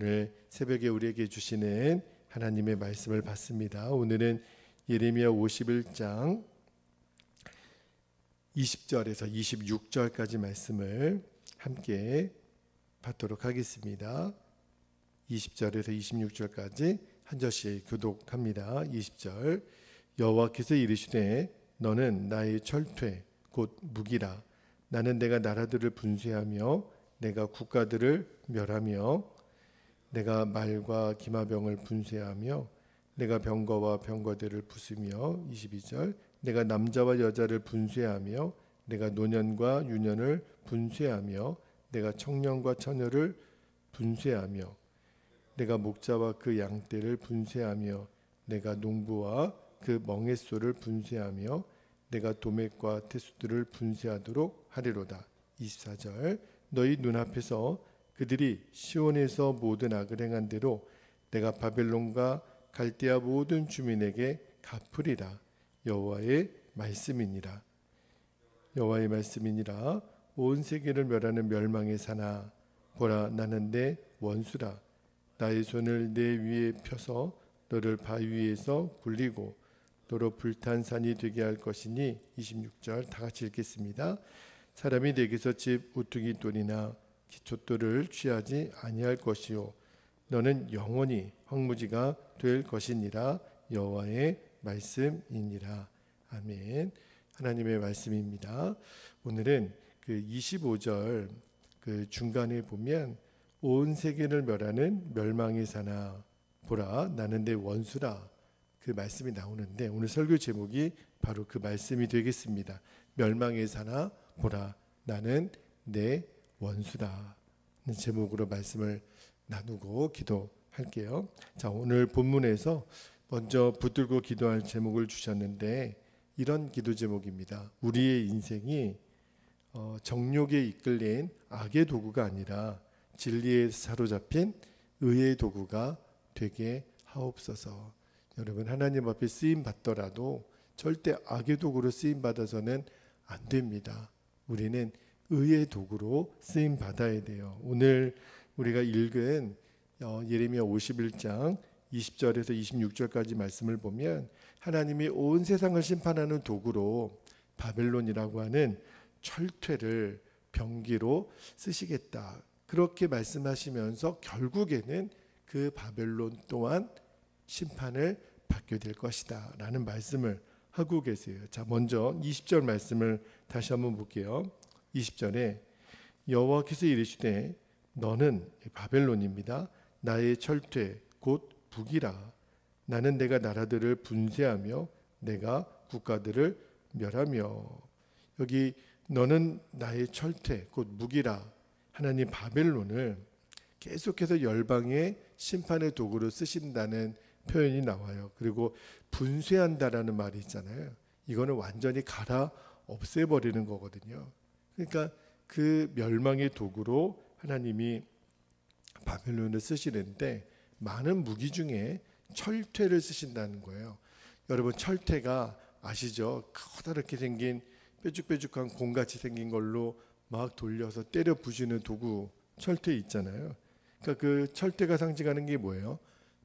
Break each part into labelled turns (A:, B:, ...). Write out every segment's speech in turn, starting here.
A: 오늘 새벽에 우리에게 주시는 하나님의 말씀을 받습니다. 오늘은 예레미야 51장 20절에서 26절까지 말씀을 함께 받도록 하겠습니다. 20절에서 26절까지 한 절씩 교독합니다. 20절 여호와께서 이르시되 너는 나의 철퇴 곧 무기라. 나는 내가 나라들을 분쇄하며 내가 국가들을 멸하며 내가 말과 기마병을 분쇄하며 내가 병거와 병거들을 부수며 22절 내가 남자와 여자를 분쇄하며 내가 노년과 유년을 분쇄하며 내가 청년과 처녀를 분쇄하며 내가 목자와 그 양떼를 분쇄하며 내가 농부와 그 멍에소를 분쇄하며 내가 도맥과 태수들을 분쇄하도록 하리로다. 24절 너희 눈앞에서 그들이 시온에서 모든 악을 행한 대로 내가 바벨론과 갈대아 모든 주민에게 갚으리라. 여호와의 말씀이니라. 여호와의 말씀이니라. 온 세계를 멸하는 멸망의 사나 보라 나는 내 원수라. 나의 손을 내 위에 펴서 너를 바위 위에서 굴리고 너로 불탄 산이 되게 할 것이니 26절 다 같이 읽겠습니다. 사람이 내게서 집 우투기 돌이나 기초돌을 취하지 아니할 것이요 너는 영원히 황무지가 될 것이니라. 여호와의 말씀이니라. 아멘. 하나님의 말씀입니다. 오늘은 그 25절 그 중간에 보면 온 세계를 멸하는 멸망의 사나 보라 나는 내 원수라 그 말씀이 나오는데 오늘 설교 제목이 바로 그 말씀이 되겠습니다. 멸망의 사나 보라 나는 내 원수다 제목으로 말씀을 나누고 기도할게요. 자, 오늘 본문에서 먼저 붙들고 기도할 제목을 주셨는데 이런 기도 제목입니다. 우리의 인생이 정욕에 이끌린 악의 도구가 아니라 진리에 사로잡힌 의의 도구가 되게 하옵소서. 여러분 하나님 앞에 쓰임 받더라도 절대 악의 도구로 쓰임 받아서는 안 됩니다. 우리는 의의 도구로 쓰임 받아야 돼요. 오늘 우리가 읽은 예레미야 51장 20절에서 26절까지 말씀을 보면 하나님이 온 세상을 심판하는 도구로 바벨론이라고 하는 철퇴를 병기로 쓰시겠다. 그렇게 말씀하시면서 결국에는 그 바벨론 또한 심판을 받게 될 것이다 라는 말씀을 하고 계세요. 자, 먼저 20절 말씀을 다시 한번 볼게요. 20절에 여호와께서 이르시되 너는 바벨론입니다. 나의 철퇴 곧 북이라. 나는 내가 나라들을 분쇄하며 내가 국가들을 멸하며. 여기 너는 나의 철퇴 곧 무기라. 하나님 바벨론을 계속해서 열방의 심판의 도구로 쓰신다는 표현이 나와요. 그리고 분쇄한다라는 말이 있잖아요. 이거는 완전히 갈아 없애버리는 거거든요. 그러니까 그 멸망의 도구로 하나님이 바벨론을 쓰시는데 많은 무기 중에 철퇴를 쓰신다는 거예요. 여러분 철퇴가 아시죠? 커다랗게 생긴 뾰족뾰족한 공같이 생긴 걸로 막 돌려서 때려 부시는 도구 철퇴 있잖아요. 그러니까 그 철퇴가 상징하는 게 뭐예요?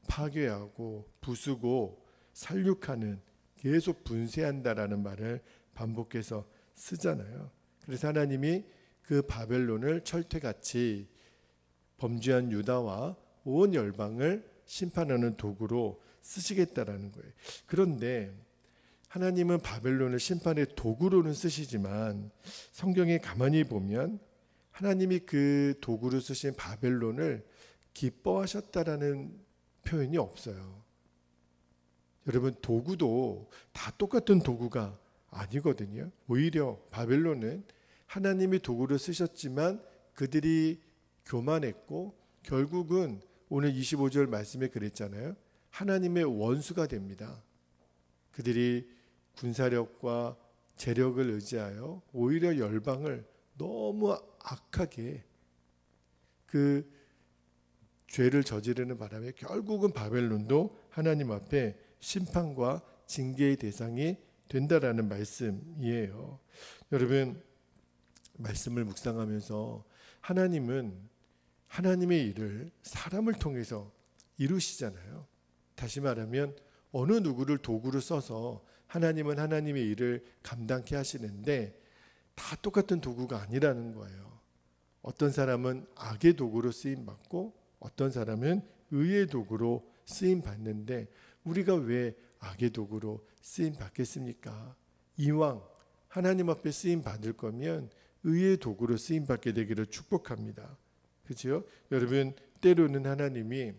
A: 파괴하고 부수고 살육하는, 계속 분쇄한다라는 말을 반복해서 쓰잖아요. 그래서 하나님이 그 바벨론을 철퇴같이 범죄한 유다와 온 열방을 심판하는 도구로 쓰시겠다라는 거예요. 그런데 하나님은 바벨론을 심판의 도구로는 쓰시지만 성경에 가만히 보면 하나님이 그 도구로 쓰신 바벨론을 기뻐하셨다라는 표현이 없어요. 여러분 도구도 다 똑같은 도구가 아니거든요. 오히려 바벨론은 하나님이 도구로 쓰셨지만 그들이 교만했고 결국은 오늘 25절 말씀에 그랬잖아요. 하나님의 원수가 됩니다. 그들이 군사력과 재력을 의지하여 오히려 열방을 너무 악하게 그 죄를 저지르는 바람에 결국은 바벨론도 하나님 앞에 심판과 징계의 대상이 된다라는 말씀이에요. 여러분 말씀을 묵상하면서 하나님은 하나님의 일을 사람을 통해서 이루시잖아요. 다시 말하면 어느 누구를 도구로 써서 하나님은 하나님의 일을 감당케 하시는데 다 똑같은 도구가 아니라는 거예요. 어떤 사람은 악의 도구로 쓰임 받고 어떤 사람은 의의 도구로 쓰임 받는데 우리가 왜 악의 도구로 쓰임 받겠습니까? 이왕 하나님 앞에 쓰임 받을 거면 의의 도구로 쓰임 받게 되기를 축복합니다. 그렇죠? 여러분, 때로는 하나님이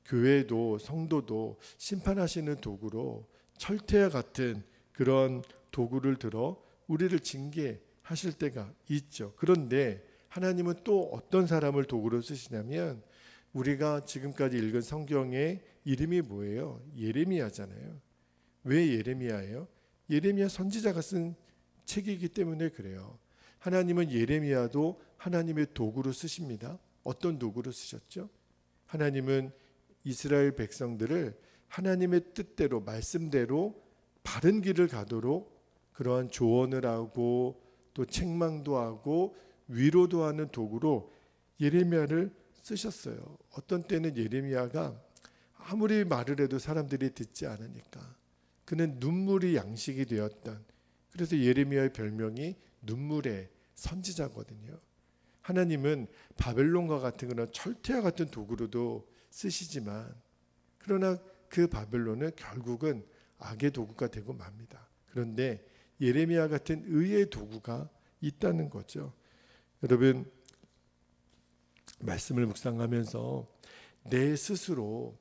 A: 교회도 성도도 심판하시는 도구로 철퇴와 같은 그런 도구를 들어 우리를 징계하실 때가 있죠. 그런데 하나님은 또 어떤 사람을 도구로 쓰시냐면 우리가 지금까지 읽은 성경의 이름이 뭐예요? 예레미야잖아요. 왜 예레미야예요? 예레미야 선지자가 쓴 책이기 때문에 그래요. 하나님은 예레미야도 하나님의 도구로 쓰십니다. 어떤 도구로 쓰셨죠? 하나님은 이스라엘 백성들을 하나님의 뜻대로 말씀대로 바른 길을 가도록 그러한 조언을 하고 또 책망도 하고 위로도 하는 도구로 예레미야를 쓰셨어요. 어떤 때는 예레미야가 아무리 말을 해도 사람들이 듣지 않으니까 그는 눈물이 양식이 되었던, 그래서 예레미야의 별명이 눈물의 선지자거든요. 하나님은 바벨론과 같은 그런 철퇴와 같은 도구로도 쓰시지만 그러나 그 바벨론은 결국은 악의 도구가 되고 맙니다. 그런데 예레미야 같은 의의 도구가 있다는 거죠. 여러분, 말씀을 묵상하면서 내 스스로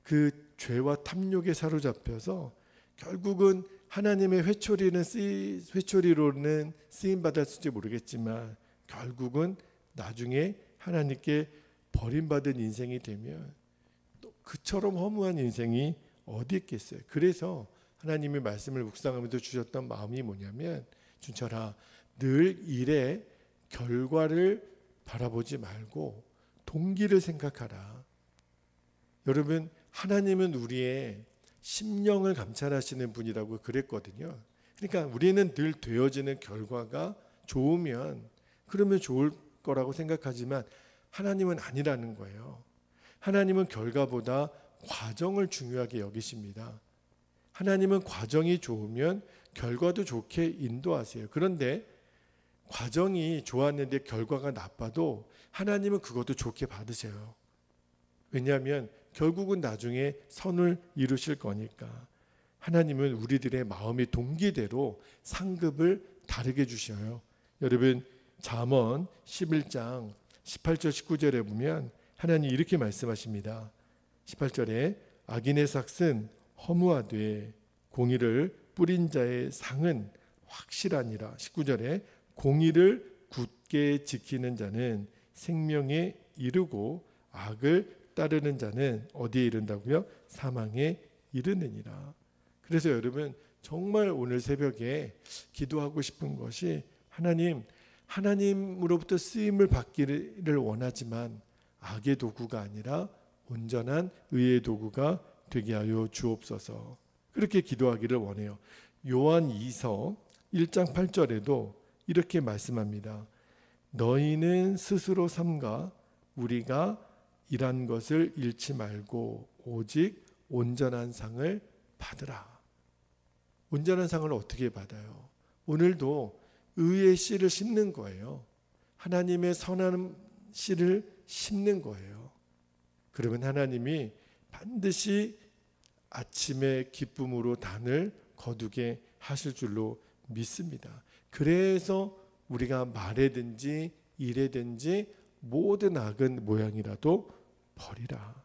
A: 그 죄와 탐욕에 사로잡혀서 결국은 하나님의 회초리로는 쓰임 받았을지 모르겠지만 결국은 나중에 하나님께 버림받은 인생이 되면 또 그처럼 허무한 인생이 어디 있겠어요. 그래서 하나님의 말씀을 묵상하면서 주셨던 마음이 뭐냐면, 준철아, 늘 일의 결과를 바라보지 말고 동기를 생각하라. 여러분, 하나님은 우리의 심령을 감찰하시는 분이라고 그랬거든요. 그러니까 우리는 늘 되어지는 결과가 좋으면 그러면 좋을 거라고 생각하지만 하나님은 아니라는 거예요. 하나님은 결과보다 과정을 중요하게 여기십니다. 하나님은 과정이 좋으면 결과도 좋게 인도하세요. 그런데 과정이 좋았는데 결과가 나빠도 하나님은 그것도 좋게 받으세요. 왜냐하면 결국은 나중에 선을 이루실 거니까. 하나님은 우리들의 마음의 동기대로 상급을 다르게 주셔요. 여러분, 잠언 11장 18절 19절에 보면 하나님 이렇게 말씀하십니다. 18절에 악인의 삭은 허무하되 공의를 뿌린 자의 상은 확실하니라. 19절에 공의를 굳게 지키는 자는 생명에 이르고 악을 따르는 자는 어디에 이른다고요? 사망에 이르느니라. 그래서 여러분, 정말 오늘 새벽에 기도하고 싶은 것이 하나님으로부터 쓰임을 받기를 원하지만 악의 도구가 아니라 온전한 의의 도구가 되게 하여 주옵소서. 그렇게 기도하기를 원해요. 요한 2서 1장 8절에도 이렇게 말씀합니다. 너희는 스스로 삼가 우리가 일한 것을 잃지 말고 오직 온전한 상을 받으라. 온전한 상을 어떻게 받아요? 오늘도 의의 씨를 심는 거예요. 하나님의 선한 씨를 심는 거예요. 그러면 하나님이 반드시 아침의 기쁨으로 단을 거두게 하실 줄로 믿습니다. 그래서 우리가 말에든지 일에든지 모든 악은 모양이라도 버리라.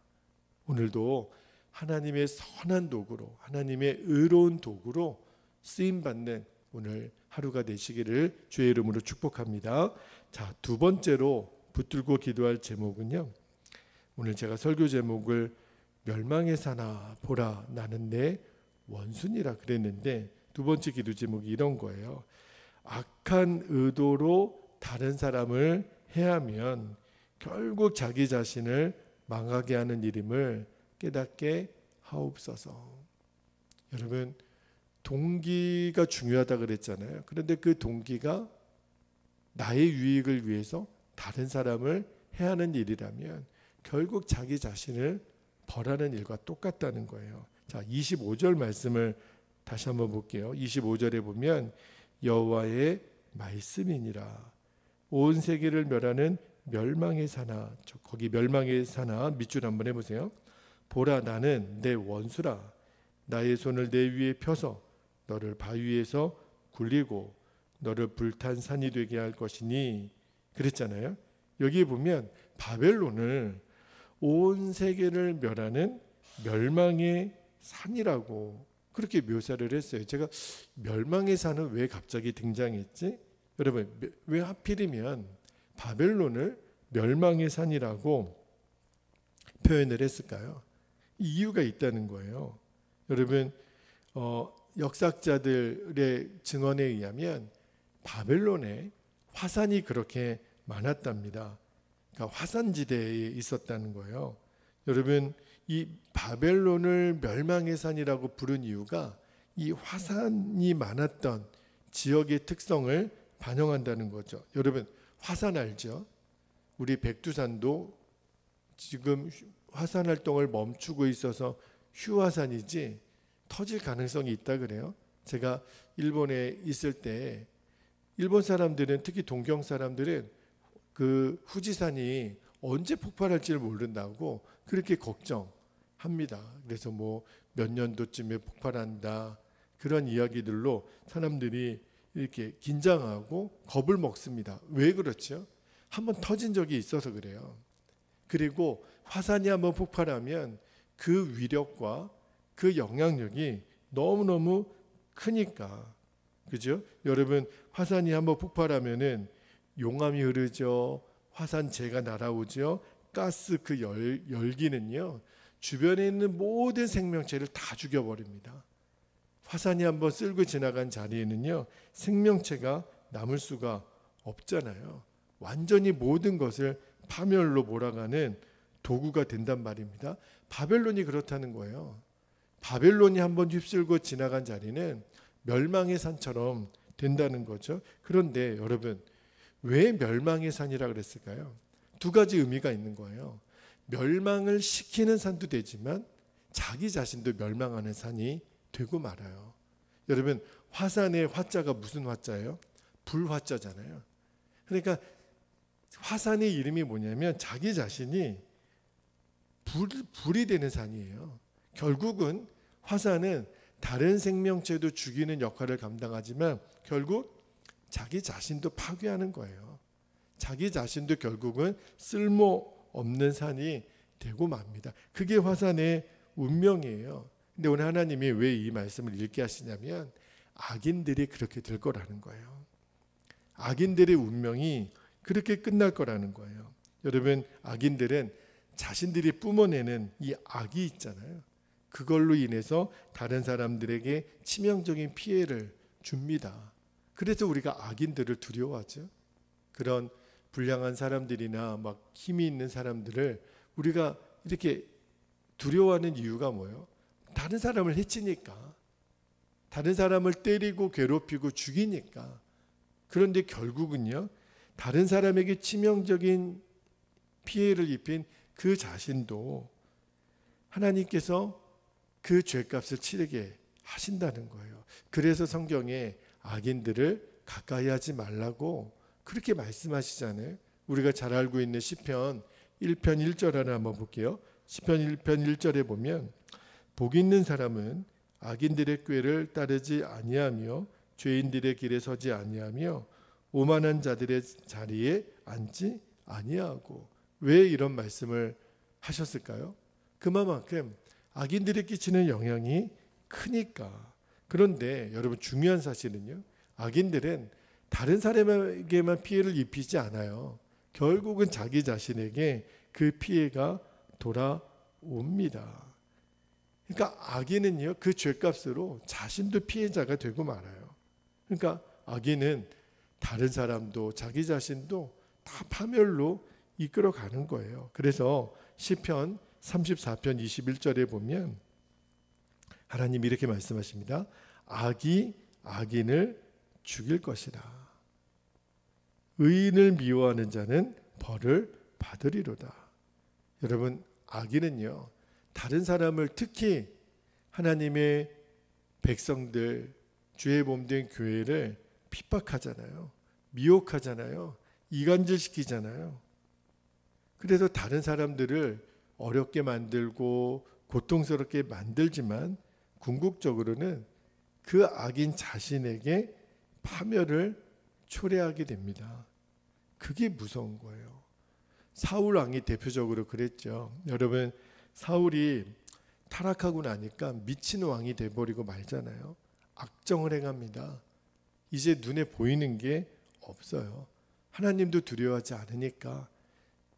A: 오늘도 하나님의 선한 도구로, 하나님의 의로운 도구로 쓰임받는 오늘 하루가 되시기를 주의 이름으로 축복합니다. 자, 두 번째로 붙들고 기도할 제목은요, 오늘 제가 설교 제목을 멸망의 사나 보라 나는 내 원순이라 그랬는데 두 번째 기도 제목이 이런 거예요. 악한 의도로 다른 사람을 해하면 결국 자기 자신을 망하게 하는 일임을 깨닫게 하옵소서. 여러분, 동기가 중요하다 그랬잖아요. 그런데 그 동기가 나의 유익을 위해서 다른 사람을 해야 하는 일이라면 결국 자기 자신을 벌하는 일과 똑같다는 거예요. 자, 25절 말씀을 다시 한번 볼게요. 25절에 보면 여호와의 말씀이니라. 온 세계를 멸하는 멸망의 사나, 거기 멸망의 사나 밑줄 한번 해보세요. 보라, 나는 내 원수라. 나의 손을 내 위에 펴서 너를 바위에서 굴리고 너를 불탄 산이 되게 할 것이니, 그랬잖아요. 여기에 보면 바벨론을 온 세계를 멸하는 멸망의 산이라고 그렇게 묘사를 했어요. 제가 멸망의 산은 왜 갑자기 등장했지? 여러분, 왜 하필이면 바벨론을 멸망의 산이라고 표현을 했을까요? 이유가 있다는 거예요. 여러분, 역사학자들의 증언에 의하면 바벨론에 화산이 그렇게 많았답니다. 그러니까 화산지대에 있었다는 거예요. 여러분, 이 바벨론을 멸망의 산이라고 부른 이유가 이 화산이 많았던 지역의 특성을 반영한다는 거죠. 여러분, 화산 알죠? 우리 백두산도 지금 화산 활동을 멈추고 있어서 휴화산이지 터질 가능성이 있다 그래요. 제가 일본에 있을 때 일본 사람들은, 특히 동경 사람들은 그 후지산이 언제 폭발할지를 모른다고 그렇게 걱정합니다. 그래서 뭐 몇 년도쯤에 폭발한다, 그런 이야기들로 사람들이 이렇게 긴장하고 겁을 먹습니다. 왜 그렇죠? 한번 터진 적이 있어서 그래요. 그리고 화산이 한번 폭발하면 그 위력과 그 영향력이 너무너무 크니까, 그죠? 여러분, 화산이 한번 폭발하면은 용암이 흐르죠. 화산재가 날아오죠. 가스 그 열기는요, 주변에 있는 모든 생명체를 다 죽여버립니다. 화산이 한번 쓸고 지나간 자리에는요, 생명체가 남을 수가 없잖아요. 완전히 모든 것을 파멸로 몰아가는 도구가 된단 말입니다. 바벨론이 그렇다는 거예요. 바벨론이 한번 휩쓸고 지나간 자리는 멸망의 산처럼 된다는 거죠. 그런데 여러분, 왜 멸망의 산이라 그랬을까요? 두 가지 의미가 있는 거예요. 멸망을 시키는 산도 되지만 자기 자신도 멸망하는 산이 되고 말아요. 여러분, 화산의 화자가 무슨 화자예요? 불화자잖아요. 그러니까 화산의 이름이 뭐냐면 자기 자신이 불이 되는 산이에요. 결국은 화산은 다른 생명체도 죽이는 역할을 감당하지만 결국 자기 자신도 파괴하는 거예요. 자기 자신도 결국은 쓸모없는 산이 되고 맙니다. 그게 화산의 운명이에요. 근데 오늘 하나님이 왜 이 말씀을 읽게 하시냐면 악인들이 그렇게 될 거라는 거예요. 악인들의 운명이 그렇게 끝날 거라는 거예요. 여러분, 악인들은 자신들이 뿜어내는 이 악이 있잖아요. 그걸로 인해서 다른 사람들에게 치명적인 피해를 줍니다. 그래서 우리가 악인들을 두려워하죠. 그런 불량한 사람들이나 막 힘이 있는 사람들을 우리가 이렇게 두려워하는 이유가 뭐예요? 다른 사람을 해치니까, 다른 사람을 때리고 괴롭히고 죽이니까. 그런데 결국은요, 다른 사람에게 치명적인 피해를 입힌 그 자신도 하나님께서 그 죄값을 치르게 하신다는 거예요. 그래서 성경에 악인들을 가까이 하지 말라고 그렇게 말씀하시잖아요. 우리가 잘 알고 있는 시편 1편 1절 하나 한번 볼게요. 시편 1편 1절에 보면 복 있는 사람은 악인들의 꾀를 따르지 아니하며 죄인들의 길에 서지 아니하며 오만한 자들의 자리에 앉지 아니하고. 왜 이런 말씀을 하셨을까요? 그만큼 악인들이 끼치는 영향이 크니까. 그런데 여러분, 중요한 사실은요, 악인들은 다른 사람에게만 피해를 입히지 않아요. 결국은 자기 자신에게 그 피해가 돌아옵니다. 그러니까 악인은요, 그 죄값으로 자신도 피해자가 되고 말아요. 그러니까 악인은 다른 사람도 자기 자신도 다 파멸로 이끌어가는 거예요. 그래서 시편 34편 21절에 보면 하나님이 이렇게 말씀하십니다. 악이 악인을 죽일 것이라. 의인을 미워하는 자는 벌을 받으리로다. 여러분, 악인은요, 다른 사람을, 특히 하나님의 백성들, 주의 몸된 교회를 핍박하잖아요. 미혹하잖아요. 이간질시키잖아요. 그래서 다른 사람들을 어렵게 만들고 고통스럽게 만들지만 궁극적으로는 그 악인 자신에게 파멸을 초래하게 됩니다. 그게 무서운 거예요. 사울 왕이 대표적으로 그랬죠. 여러분, 사울이 타락하고 나니까 미친 왕이 돼버리고 말잖아요. 악정을 행합니다. 이제 눈에 보이는 게 없어요. 하나님도 두려워하지 않으니까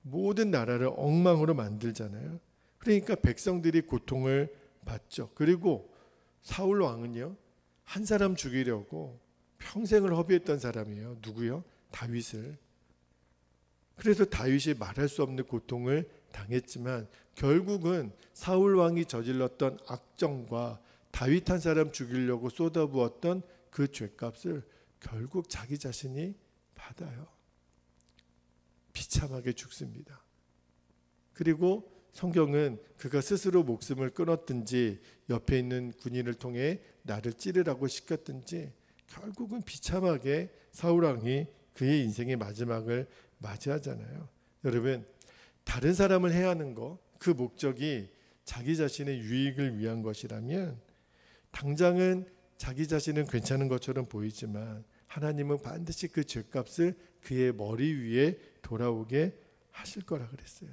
A: 모든 나라를 엉망으로 만들잖아요. 그러니까 백성들이 고통을 받죠. 그리고 사울 왕은요, 한 사람 죽이려고 평생을 허비했던 사람이에요. 누구요? 다윗을. 그래서 다윗이 말할 수 없는 고통을 당했지만 결국은 사울 왕이 저질렀던 악정과 다윗 한 사람 죽이려고 쏟아부었던 그 죄값을 결국 자기 자신이 받아요. 비참하게 죽습니다. 그리고 성경은 그가 스스로 목숨을 끊었든지 옆에 있는 군인을 통해 나를 찌르라고 시켰든지 결국은 비참하게 사울 왕이 그의 인생의 마지막을 맞이하잖아요. 여러분, 다른 사람을 해하는 거, 그 목적이 자기 자신의 유익을 위한 것이라면 당장은 자기 자신은 괜찮은 것처럼 보이지만 하나님은 반드시 그 죄값을 그의 머리 위에 돌아오게 하실 거라 그랬어요.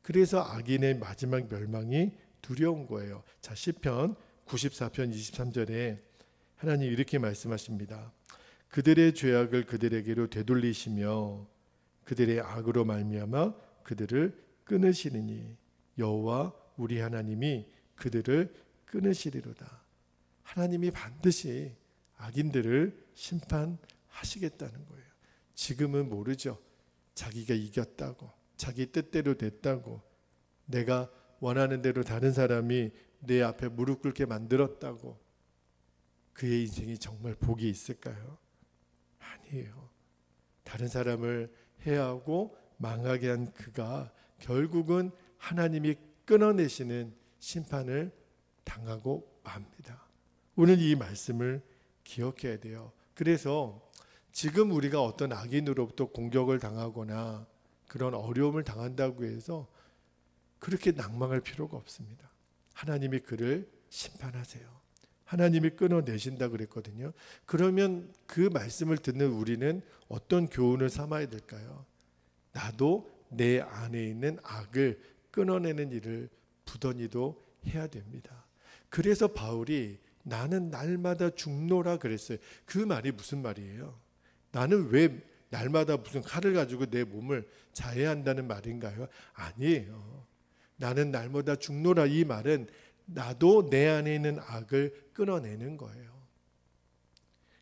A: 그래서 악인의 마지막 멸망이 두려운 거예요. 자, 시편 94편 23절에 하나님 이렇게 말씀하십니다. 그들의 죄악을 그들에게로 되돌리시며 그들의 악으로 말미암아 그들을 끊으시느니 여호와 우리 하나님이 그들을 끊으시리로다. 하나님이 반드시 악인들을 심판하시겠다는 거예요. 지금은 모르죠. 자기가 이겼다고, 자기 뜻대로 됐다고, 내가 원하는 대로 다른 사람이 내 앞에 무릎 꿇게 만들었다고 그의 인생이 정말 복이 있을까요? 아니에요. 다른 사람을 해하고 망하게 한 그가 결국은 하나님이 끊어내시는 심판을 당하고 맙니다. 오늘 이 말씀을 기억해야 돼요. 그래서 지금 우리가 어떤 악인으로부터 공격을 당하거나 그런 어려움을 당한다고 해서 그렇게 낭망할 필요가 없습니다. 하나님이 그를 심판하세요. 하나님이 끊어내신다 그랬거든요. 그러면 그 말씀을 듣는 우리는 어떤 교훈을 삼아야 될까요? 나도 내 안에 있는 악을 끊어내는 일을 부단히도 해야 됩니다. 그래서 바울이 나는 날마다 죽노라 그랬어요. 그 말이 무슨 말이에요? 나는 왜 날마다 무슨 칼을 가지고 내 몸을 자해한다는 말인가요? 아니에요. 나는 날마다 죽노라, 이 말은 나도 내 안에 있는 악을 끊어내는 거예요.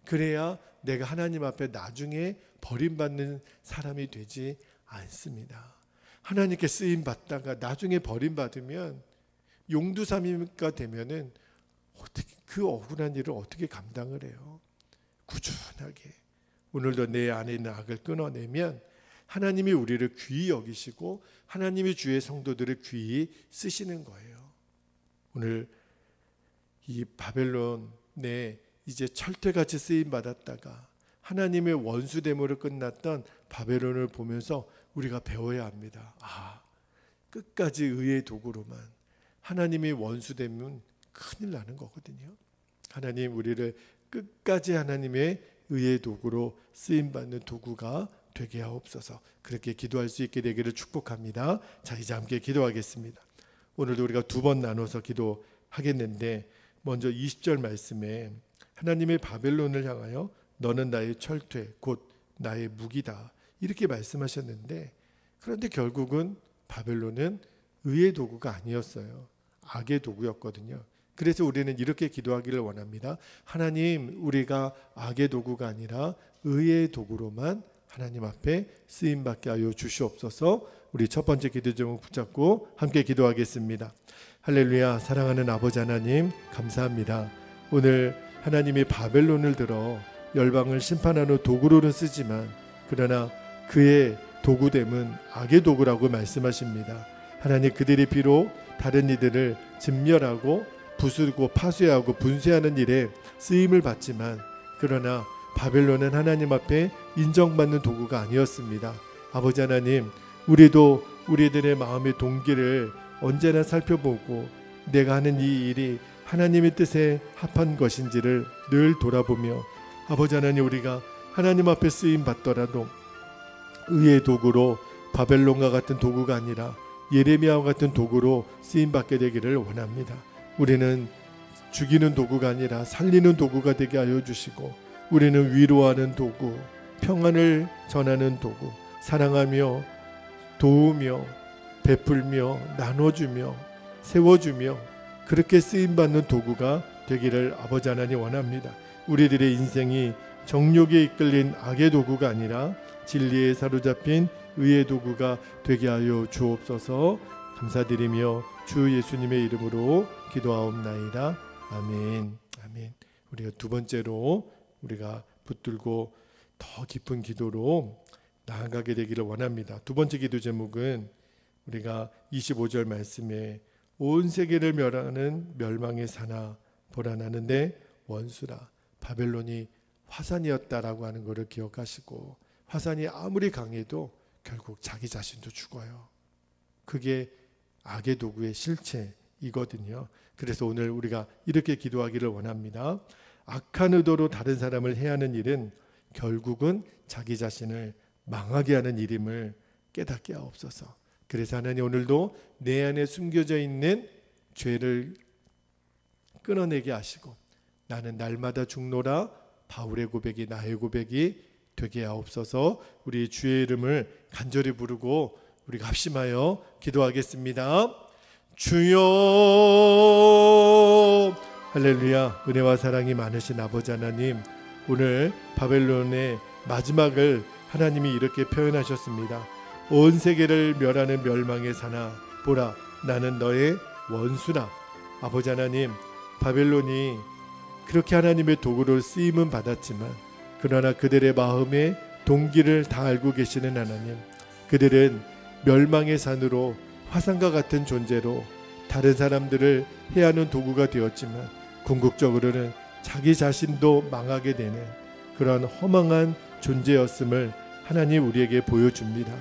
A: 그래야 내가 하나님 앞에 나중에 버림받는 사람이 되지 않습니다. 하나님께 쓰임 받다가 나중에 버림받으면 용두사미가 되면은 어떻게 그 억울한 일을 어떻게 감당을 해요? 꾸준하게 오늘도 내 안에 있는 악을 끊어내면 하나님이 우리를 귀히 여기시고 하나님이 주의 성도들을 귀히 쓰시는 거예요. 오늘 이 바벨론에 이제 철퇴같이 쓰임 받았다가 하나님의 원수됨으로 끝났던 바벨론을 보면서 우리가 배워야 합니다. 끝까지 의의 도구로만 하나님이 원수되면 큰일 나는 거거든요. 하나님, 우리를 끝까지 하나님의 의의 도구로 쓰임받는 도구가 되게 하옵소서. 그렇게 기도할 수 있게 되기를 축복합니다. 자, 이제 함께 기도하겠습니다. 오늘도 우리가 두 번 나눠서 기도하겠는데 먼저 20절 말씀에 하나님의 바벨론을 향하여 너는 나의 철퇴 곧 나의 무기다 이렇게 말씀하셨는데, 그런데 결국은 바벨론은 의의 도구가 아니었어요. 악의 도구였거든요. 그래서 우리는 이렇게 기도하기를 원합니다. 하나님, 우리가 악의 도구가 아니라 의의 도구로만 하나님 앞에 쓰임받게 하여 주시옵소서. 우리 첫 번째 기도 제목 붙잡고 함께 기도하겠습니다. 할렐루야. 사랑하는 아버지 하나님, 감사합니다. 오늘 하나님이 바벨론을 들어 열방을 심판하는 도구로는 쓰지만 그러나 그의 도구됨은 악의 도구라고 말씀하십니다. 하나님, 그들이 비록 다른 이들을 진멸하고 부수고 파쇄하고 분쇄하는 일에 쓰임을 받지만, 그러나 바벨론은 하나님 앞에 인정받는 도구가 아니었습니다. 아버지 하나님, 우리도 우리들의 마음의 동기를 언제나 살펴보고 내가 하는 이 일이 하나님의 뜻에 합한 것인지를 늘 돌아보며, 아버지 하나님, 우리가 하나님 앞에 쓰임 받더라도 의의 도구로, 바벨론과 같은 도구가 아니라 예레미야와 같은 도구로 쓰임 받게 되기를 원합니다. 우리는 죽이는 도구가 아니라 살리는 도구가 되게 하여 주시고, 우리는 위로하는 도구, 평안을 전하는 도구, 사랑하며 도우며 베풀며 나눠주며 세워주며 그렇게 쓰임받는 도구가 되기를 아버지 하나님 원합니다. 우리들의 인생이 정욕에 이끌린 악의 도구가 아니라 진리에 사로잡힌 의의 도구가 되게 하여 주옵소서. 감사드리며 주 예수님의 이름으로 기도하옵나이다. 아멘. 아멘. 우리가 두 번째로 우리가 붙들고 더 깊은 기도로 나아가게 되기를 원합니다. 두 번째 기도 제목은 우리가 25절 말씀에 온 세계를 멸하는 멸망의 사나 보라, 나는 내 원수라. 바벨론이 화산이었다라고 하는 것을 기억하시고, 화산이 아무리 강해도 결국 자기 자신도 죽어요. 그게 악의 도구의 실체이거든요. 그래서 오늘 우리가 이렇게 기도하기를 원합니다. 악한 의도로 다른 사람을 해하는 일은 결국은 자기 자신을 망하게 하는 일임을 깨닫게 하옵소서. 그래서 하나님, 오늘도 내 안에 숨겨져 있는 죄를 끊어내게 하시고, 나는 날마다 죽노라 바울의 고백이 나의 고백이 되게 하옵소서. 우리 주의 이름을 간절히 부르고 우리가 합심하여 기도하겠습니다. 주여, 할렐루야. 은혜와 사랑이 많으신 아버지 하나님, 오늘 바벨론의 마지막을 하나님이 이렇게 표현하셨습니다. 온 세계를 멸하는 멸망의 사나 보라, 나는 너의 원수라. 아버지 하나님, 바벨론이 그렇게 하나님의 도구로 쓰임은 받았지만, 그러나 그들의 마음의 동기를 다 알고 계시는 하나님, 그들은 멸망의 산으로 화산과 같은 존재로 다른 사람들을 해하는 도구가 되었지만, 궁극적으로는 자기 자신도 망하게 되는 그런 허망한 존재였음을 하나님 우리에게 보여줍니다.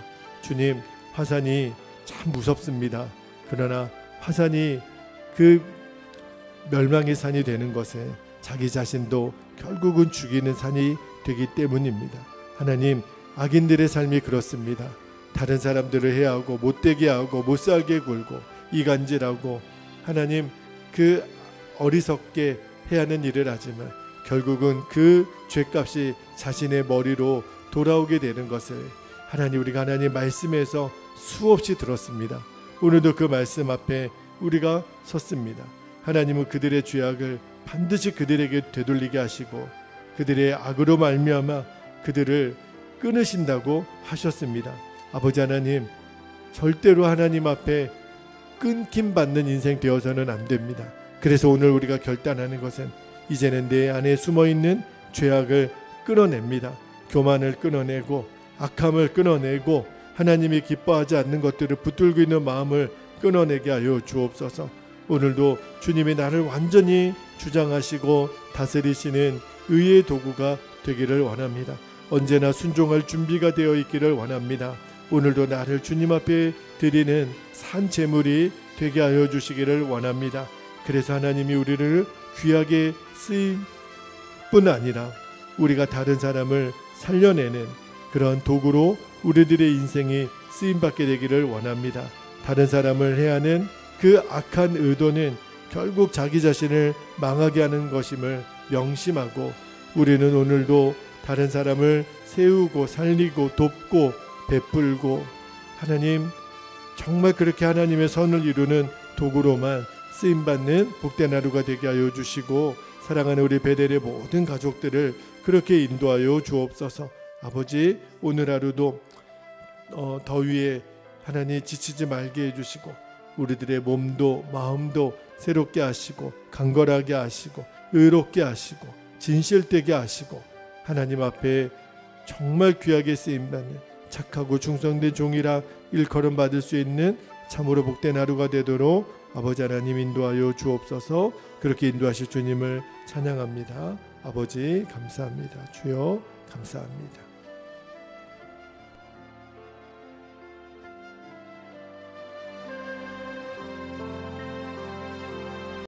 A: 주님, 화산이 참 무섭습니다. 그러나 화산이 그 멸망의 산이 되는 것은 자기 자신도 결국은 죽이는 산이 되기 때문입니다. 하나님, 악인들의 삶이 그렇습니다. 다른 사람들을 해하고 못되게 하고 못살게 굴고 이간질하고 하나님, 그 어리석게 해하는 일을 하지만 결국은 그 죄값이 자신의 머리로 돌아오게 되는 것을 하나님, 우리가 하나님 말씀에서 수없이 들었습니다. 오늘도 그 말씀 앞에 우리가 섰습니다. 하나님은 그들의 죄악을 반드시 그들에게 되돌리게 하시고 그들의 악으로 말미암아 그들을 끊으신다고 하셨습니다. 아버지 하나님, 절대로 하나님 앞에 끊김받는 인생 되어서는 안 됩니다. 그래서 오늘 우리가 결단하는 것은 이제는 내 안에 숨어있는 죄악을 끊어냅니다. 교만을 끊어내고 악함을 끊어내고 하나님이 기뻐하지 않는 것들을 붙들고 있는 마음을 끊어내게 하여 주옵소서. 오늘도 주님이 나를 완전히 주장하시고 다스리시는 의의 도구가 되기를 원합니다. 언제나 순종할 준비가 되어 있기를 원합니다. 오늘도 나를 주님 앞에 드리는 산 제물이 되게 하여 주시기를 원합니다. 그래서 하나님이 우리를 귀하게 쓰일 뿐 아니라 우리가 다른 사람을 살려내는 그런 도구로 우리들의 인생이 쓰임받게 되기를 원합니다. 다른 사람을 해하는 그 악한 의도는 결국 자기 자신을 망하게 하는 것임을 명심하고, 우리는 오늘도 다른 사람을 세우고 살리고 돕고 베풀고 하나님, 정말 그렇게 하나님의 선을 이루는 도구로만 쓰임받는 복된 하루가 되게 하여 주시고, 사랑하는 우리 베델의 모든 가족들을 그렇게 인도하여 주옵소서. 아버지, 오늘 하루도 더위에 하나님 지치지 말게 해주시고 우리들의 몸도 마음도 새롭게 하시고 강건하게 하시고 의롭게 하시고 진실되게 하시고 하나님 앞에 정말 귀하게 쓰임받는 착하고 충성된 종이라 일컬음 받을 수 있는 참으로 복된 하루가 되도록 아버지 하나님 인도하여 주옵소서. 그렇게 인도하실 주님을 찬양합니다. 아버지 감사합니다. 주여 감사합니다.